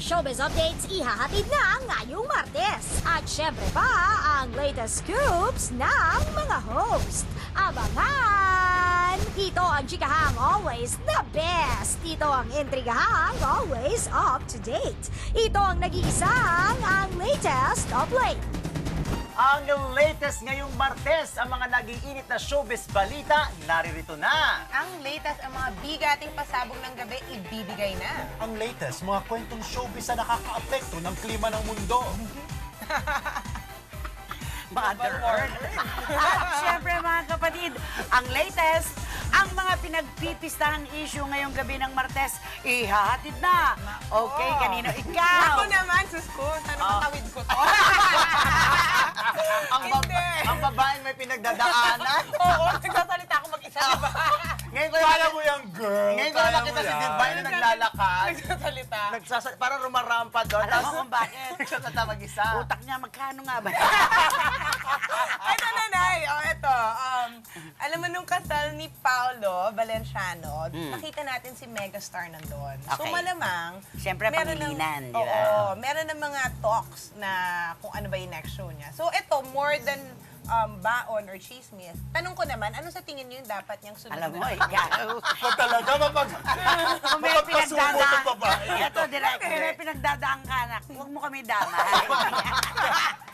showbiz updates ihahatid na ngayong Martes. At syempre pa, ang latest scoops ng mga host. Abangan! Ito ang chikahang always the best. Ito ang intrigahang always up to date. Ito ang nag-iisang ang latest of late. Ang latest ngayong Martes, ang mga nag-iinit na showbiz balita, naririto na. Ang latest, ang mga bigating pasabog ng gabi, ibibigay na. Ang latest, mga kwentong showbiz na nakaka-apekto ng klima ng mundo. Mother Earth. At syempre mga kapatid, ang latest, ang mga pinagpipistahang issue ngayong gabi ng Martes, ihahatid na. Okay, kanino ikaw? Ako naman, sus ko, tawid ko to. Ang babaeng may pinagdadaanan. Oo, nagsasalita ako mag-isa, diba? Ngayon ko Kaya mo yan, girl. Ngayon ko nakita si Divine na naglalakad. Nagsasalita. Parang rumarampa doon. Alam mo kung bakit? Nagsasalita mag-isa. Utak niya, magkano nga ba? Ito na, Nay. O, ito. Alam mo, nung kasal ni Paolo Valenciano, nakita natin si megastar nandun. So, Okay. malamang... Siyempre, meron pangilinan, ng- di ba? Oo. Meron ng mga talks na kung ano ba yung next show niya. So, ito, more than baon or chismis. Tanong ko naman, ano sa tingin niyo yung dapat niyang sunod Alam mo, na? ikaw. Ako talaga, Kung may mapagpasuko ng pinagdadaan, babae. ito direct, kung may pinagdadaan ka anak, huwag mo kami damay.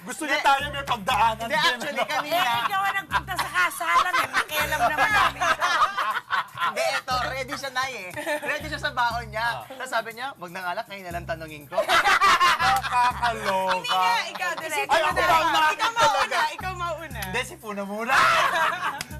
Gusto niya tayo may pagdaanan Hindi, actually, Eh, kanina. ikaw ang nagpunta sa kasalan eh. Makialam naman namin ito. Hindi, ito, ready siya na eh. Ready siya sa baon niya. Tapos sabi niya, wag nang alak, ngayon na lang tanungin ko. Nakakaloka. Hindi nga, ikaw direct. Ay, ako ba ang nakakit Ikaw talaga? mauna, ikaw mauna. Hindi, si Puna muna.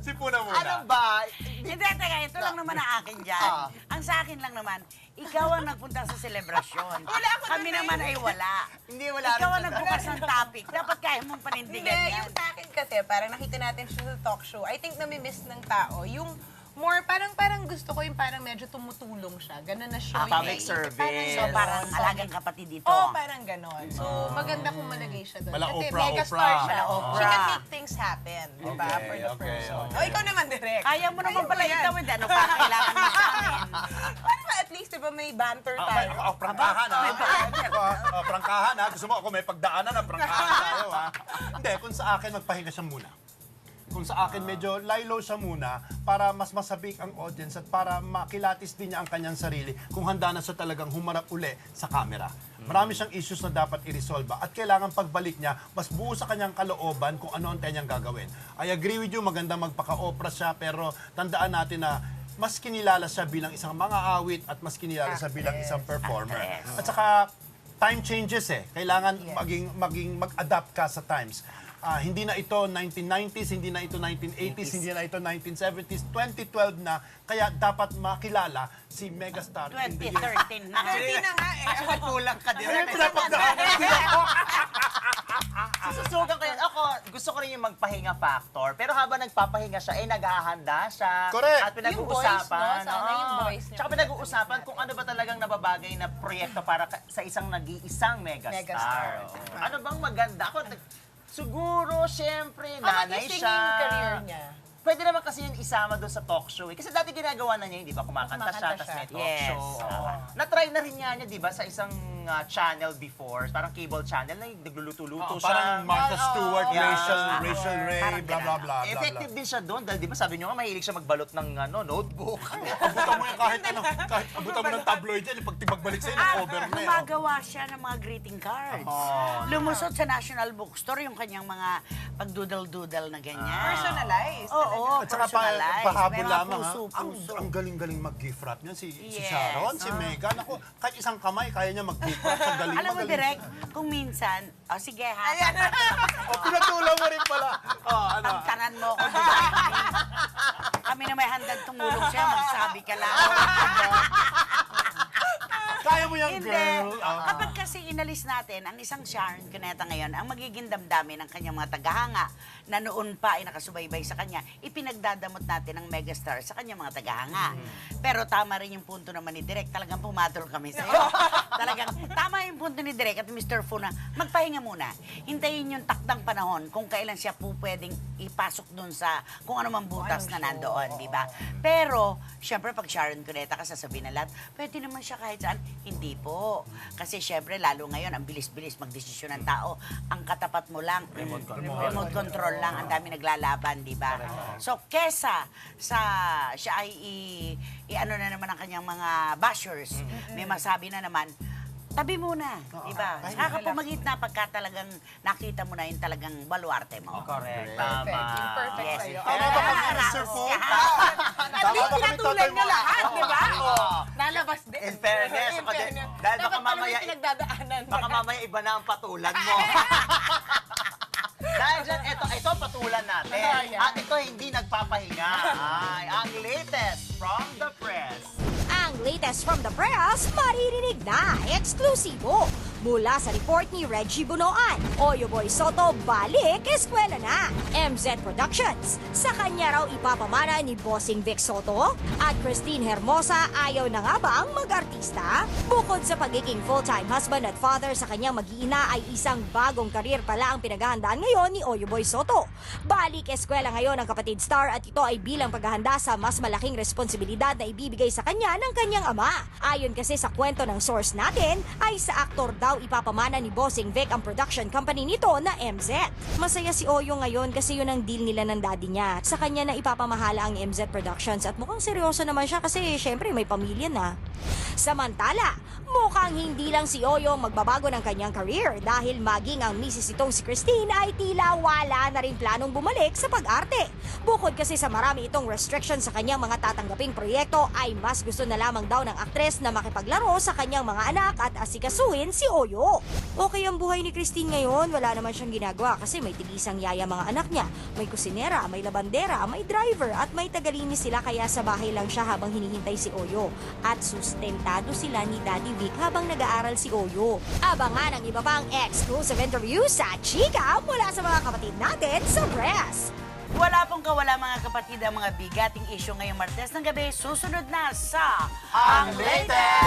Si Puna muna. Ano ba? Hindi, teka, ito lang naman ang akin dyan. Ang sa akin lang naman, ikaw ang nagpunta sa selebrasyon. Wala ako Kami doon, naman ay wala. Hindi, wala Ikaw rin ang siya. nagbukas ng topic. Dapat kaya mong Hindi, panindigan yan. yung sa akin kasi, parang nakita natin siya sa talk show. I think nami-miss ng tao. Yung more, parang gusto ko yung parang medyo tumutulong siya. Ganun na show. Public yun. service. So parang alagang kapatid dito. Oo, parang ganon. So, maganda kung malagay siya doon. Mala Kasi Oprah, megastar Oprah. siya. Mala Oprah. She can make things happen, di ba? Okay, For the okay, person. okay. O, ikaw naman, direct. Kaya mo naman Kaya pala mo yan. ikaw, hindi. Ano pa kailangan mo sa amin? Paano ba at least, di ba, may banter tayo? Prangkahan ha. Prangkahan ha. Gusto mo ako may pagdaanan na prangkahan tayo ha. Hindi, kung sa akin magpahinga siya muna. Kung sa akin medyo lie-low siya muna para mas masabik ang audience at para makilatis din niya ang kanyang sarili kung handa na siya talagang humarap uli sa camera. Marami siyang issues na dapat i-resolve at kailangan pagbalik niya, mas buo sa kanyang kalooban kung ano ang kanyang gagawin. I agree with you, maganda magpaka-opera siya pero tandaan natin na mas kinilala siya bilang isang mga awit at mas kinilala siya bilang isang performer. At saka time changes eh. Kailangan maging mag-adapt ka sa times. Hindi na ito 1990s, hindi na ito 1980s, hindi na ito 1970s, 2012 na. Kaya dapat makilala si megastar in the years. 2013 na. Hindi na nga eh. Kulang ka din. May pinapagdaanan sila ko. Susugan ko yan. Ako, gusto ko rin yung magpahinga factor. Pero habang nagpapahinga siya, naghahanda siya. Correct. At pinag-uusapan. Yung voice, no? Sana yung oo. voice niya. Tsaka pinag-uusapan kung ano ba talagang nababagay na proyekto para sa isang nag-iisang megastar. Megastar. Oo. Ano bang maganda? Ako, siguro, syempre, Ano nanay yung siya. singing career niya? Pwede naman kasi yun isama doon sa talk show. Kasi dati ginagawa na niya, di ba? Kumakanta siya, Kumakanta tapos may siya. talk Yes. show. Oo. Na-try na rin niya, di ba, sa isang channel before, parang cable channel, na nagluluto-luto siya. Parang Martha Stewart, Yeah. Rachel Ray, Parang blah, blah, blah, blah. Effective din siya doon dahil di ba sabi niyo nga mahilig siya magbalot ng notebook. Abutan mo yan kahit ano, kahit abutan mo ng tabloid yan, pag timagbalik sa'yo, nag-over na eh. Gumagawa siya ng mga greeting cards. Lumusot sa National Bookstore yung kanyang mga pagdudal-dudal na ganyan. Personalized. Oo, At saka personalized. pahabol May mga lamang ha. puso-puso. Ang galing-galing mag-gift wrap niya. Si Yes. Sharon, si Megan. Ako, kahit isang kamay, kaya niya mag-gift wrap. Ang galing, Alam mo, magaling direct, siya. kung minsan, sige ha, O, pinatulang mo rin pala. Ano? pagtanan mo ako. Kami na may handang tumulong siya, magsabi ka lang. Kaya mo yung Hindi. girl. Kapag kasi Kasi inalis natin ang isang Sharon Cuneta ngayon, ang magiging damdamin ng kanyang mga tagahanga na noon pa ay nakasubaybay sa kanya, ipinagdadamot natin ang megastar sa kanyang mga tagahanga. Pero tama rin yung punto naman ni Direk, talagang pumatol kami sa'yo. Talagang tama yung punto ni Direk at Mr. Fu na magpahinga muna. Hintayin yung takdang panahon kung kailan siya po pwedeng ipasok dun sa kung ano man butas na nandoon, di ba? Pero, syempre pag Sharon Cuneta ka sasabihin na lahat, pwede naman siya kahit saan. Hindi po. Kasi syempre, lalo ngayon, ang bilis-bilis magdesisyon ng tao. Ang katapat mo lang, remote control lang, ang dami naglalaban, di ba? So, kesa sa siya ay ano na naman ang kanyang mga bashers, may masabi na naman, tabi muna, di ba? Saka pumagit na pagka talagang nakita mo na yung talagang baluarte mo. Correct. Perfect. Yung Tama. perfect Yes. sa'yo. Tama ba kami, Mr. Fu? At least pinatulan niya lahat, di ba? Oo. Nalabas din. In fairness, In fairness. dahil baka Dapat pala may mamaya- pinagdadaanan. Baka mamaya iba na ang patulan mo. Dahil dyan, ito patulan natin. Ayan. At ito hindi nagpapahinga. Ay, ang latest from the press. Ang latest from the press, maririnig na eksklusibo mula sa report ni Reggie Bunoan. Oyo Boy Soto balik eskwela na. MZ Productions, sa kanya raw ipapamana ni Bossing Vic Soto at Christine Hermosa ayaw na nga bang mag-artista? Bukod sa pagiging full-time husband at father sa kanyang mag-iina ay isang bagong karir pala ang pinaghahandaan ngayon ni Oyo Boy Soto. Balik eskwela ngayon ang kapatid star at ito ay bilang paghahanda sa mas malaking responsibilidad na ibibigay sa kanya ng kanyang ama. Ayon kasi sa kwento ng source natin, ay sa aktor daw ipapamana ni Bossing Vic ang production company nito na MZ. Masaya si Oyo ngayon kasi yun ang deal nila ng daddy niya. Sa kanya na ipapamahala ang MZ Productions at mukhang seryoso naman siya kasi syempre may pamilya na. Samantala, mukhang hindi lang si Oyo ang magbabago ng kanyang career dahil maging ang misis itong si Christine ay tila wala na rin planong bumalik sa pag-arte. Bukod kasi sa marami itong restriction sa kanyang mga tatanggaping proyekto ay mas gusto na lamang daw ng aktres na makipaglaro sa kanyang mga anak at asikasuhin si Oyo. Okay ang buhay ni Christine ngayon, wala naman siyang ginagawa kasi may tigisang yaya mga anak niya. May kusinera, may labandera, may driver at may tagalinis sila kaya sa bahay lang siya habang hinihintay si Oyo. At sustentado sila ni Daddy Vic habang nag-aaral si Oyo. Abangan ang iba pang exclusive interview sa Chika mula sa mga kapatid natin sa press. Wala pong kawala mga kapatid ang mga bigating issue ngayong Martes ng gabi. Susunod na sa Ang latest